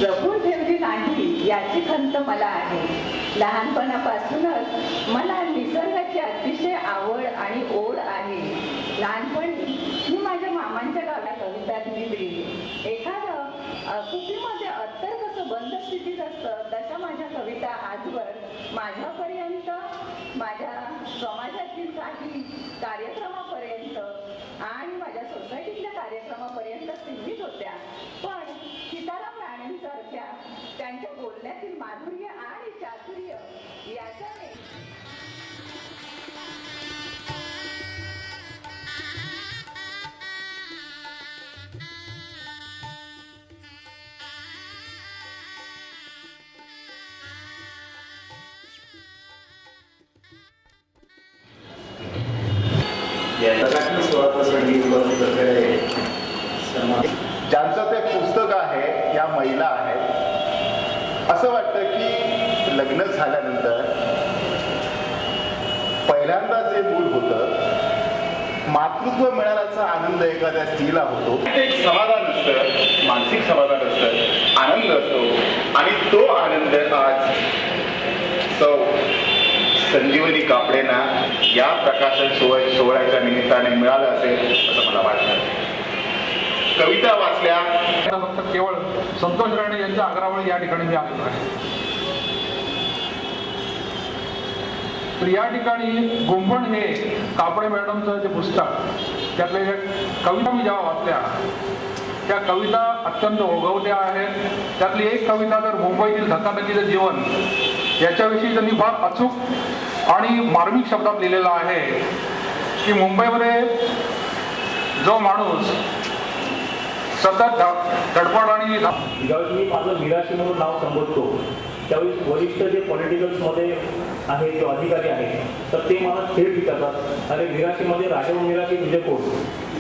जपून ठेवली नाही याची खंत मला आहे. लहानपणापासूनच मला निसर्गाची अतिशय आवड आणि ओढ आहे. लहानपणी मी माझ्या मामांच्या गावाला कविता लिहिली. एखादं कुपीमध्ये अत्तर कसं बंद स्थितीत असतं तशा माझ्या कविता आजवर माझ्यापर्यंत, माझ्या समाजातील काही कार्यक्रमापर्यंत आणि माझ्या सोसायटीतल्या कार्यक्रमापर्यंत सीमित होत्या. पण सीताराम राणेंसारख्या त्यांच्या बोलण्यातील माधुर्य आणि चातुर्य याच्याने ज्यांचं ते पुस्तक आहे या महिला आहेत. असं वाटतं की लग्न झाल्यानंतर पहिल्यांदा जे मूल होतं, मातृत्व मिळाल्याचा आनंद एखाद्या स्त्रीला होतो. एक समाधान असतं, मानसिक समाधान असतं, आनंद असतो. आणि तो आनंद आज संजीवनी कापडेंना या प्रकाशन सोहळ्याच्या निमित्ताने मिळालं असेल असं मला वाटतं. कविता वाचल्या फक्त केवळ संतोष राणे यांच्या आग्रहामुळे या ठिकाणी मी आलेलो आहे. तर या ठिकाणी गुंफण हे कापडे मॅडमचं जे पुस्तक, त्यातले कविता मी जेव्हा वाचल्या त्या कविता अत्यंत ओघवत्या आहेत. त्यातली एक कविता तर मुंबईतील धकाधकीचं जीवन याच्याविषयी त्यांनी फार अचूक आणि मार्मिक शब्दात लिहिलेला आहे की मुंबईमध्ये जो माणूस सतत धडपड आणि ज्यावेळेस मी माझं मिराशी म्हणून नाव संबोधतो त्यावेळेस वरिष्ठ जे पॉलिटिकल्समध्ये आहे जो अधिकारी आहेत तर ते मला थेट विचारतात, अरे मिराशीमध्ये राजव मिराशी तुझे कोण?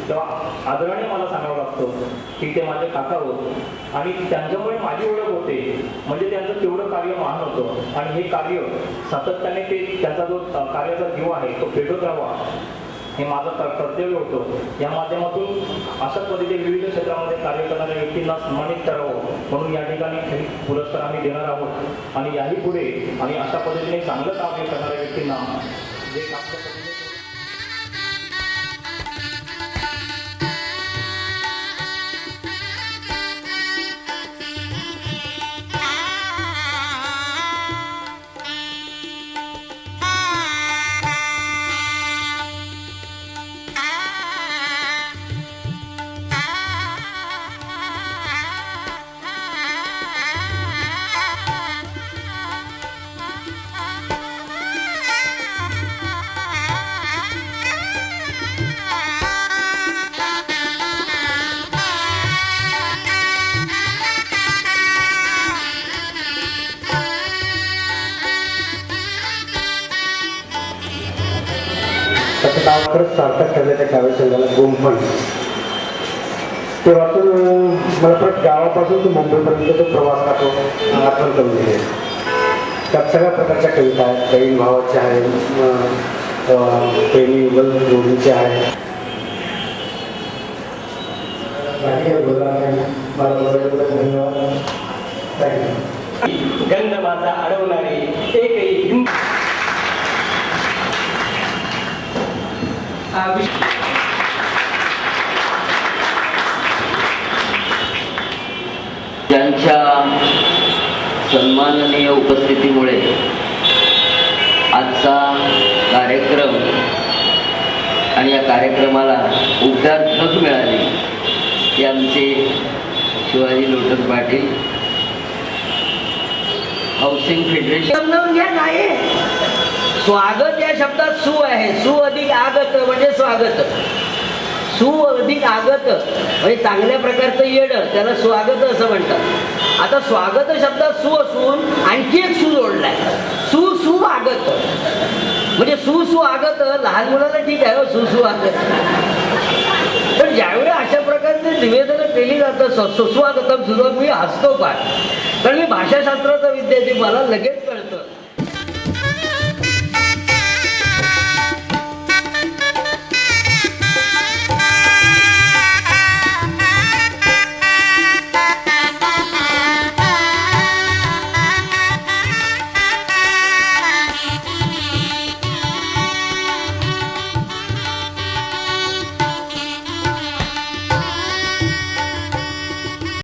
तेव्हा आदराने मला सांगावं लागतं की ते माझे काका होत आणि त्यांच्यामुळे माझी ओळख होते. म्हणजे त्यांचं तेवढं कार्य महान होतं आणि हे कार्य सातत्याने ते त्यांचा जो कार्याचा जीव आहे तो पेटत राहावा हे माझं कर्तव्य होतं. या माध्यमातून अशा पद्धतीने विविध क्षेत्रामध्ये कार्य करणाऱ्या व्यक्तींना सन्मानित करावं म्हणून या ठिकाणी काही पुरस्कार आम्ही देणार आहोत. आणि याही पुढे आणि अशा पद्धतीने चांगलं कार्य करणाऱ्या व्यक्तींना जे काम त्याचं नाव खरंच सार्थक ठरल्याच्या काव्यसंघाला गुंफण. ते वाचून मला परत गावापासून तो मुंबईपर्यंत तो प्रवास आठवण करून दिले. त्यात सगळ्या प्रकारच्या कविता आहेत. बहीण भावाच्या आहे, प्रेमी युगल जोडीचे आहे. गंध माझा अडवणारी एकही त्यांच्या सन्माननीय उपस्थितीमुळे आजचा कार्यक्रम आणि या कार्यक्रमाला उबदार झग मिळाली ते आमचे शिवाजी लोटक पाटील हाऊसिंग फेडरेशन. समजावून घ्या काय स्वागत या शब्दात सु आहे. सु अधिक आगत म्हणजे स्वागत. सु अधिक आगत म्हणजे चांगल्या प्रकारचं येणं, त्याला स्वागत असं म्हणतात. आता स्वागत शब्दात सु असून आणखी एक सु जोडलाय, सुआगत. म्हणजे सुआगत लहान मुलाला ठीक आहे, सुआगत. पण ज्यावेळी अशा प्रकारचे निवेदन केली जातं सुस्वागतम सुद्धा मी हसतो पाय, कारण मी भाषाशास्त्राचा विद्यार्थी, मला लगेच कळतं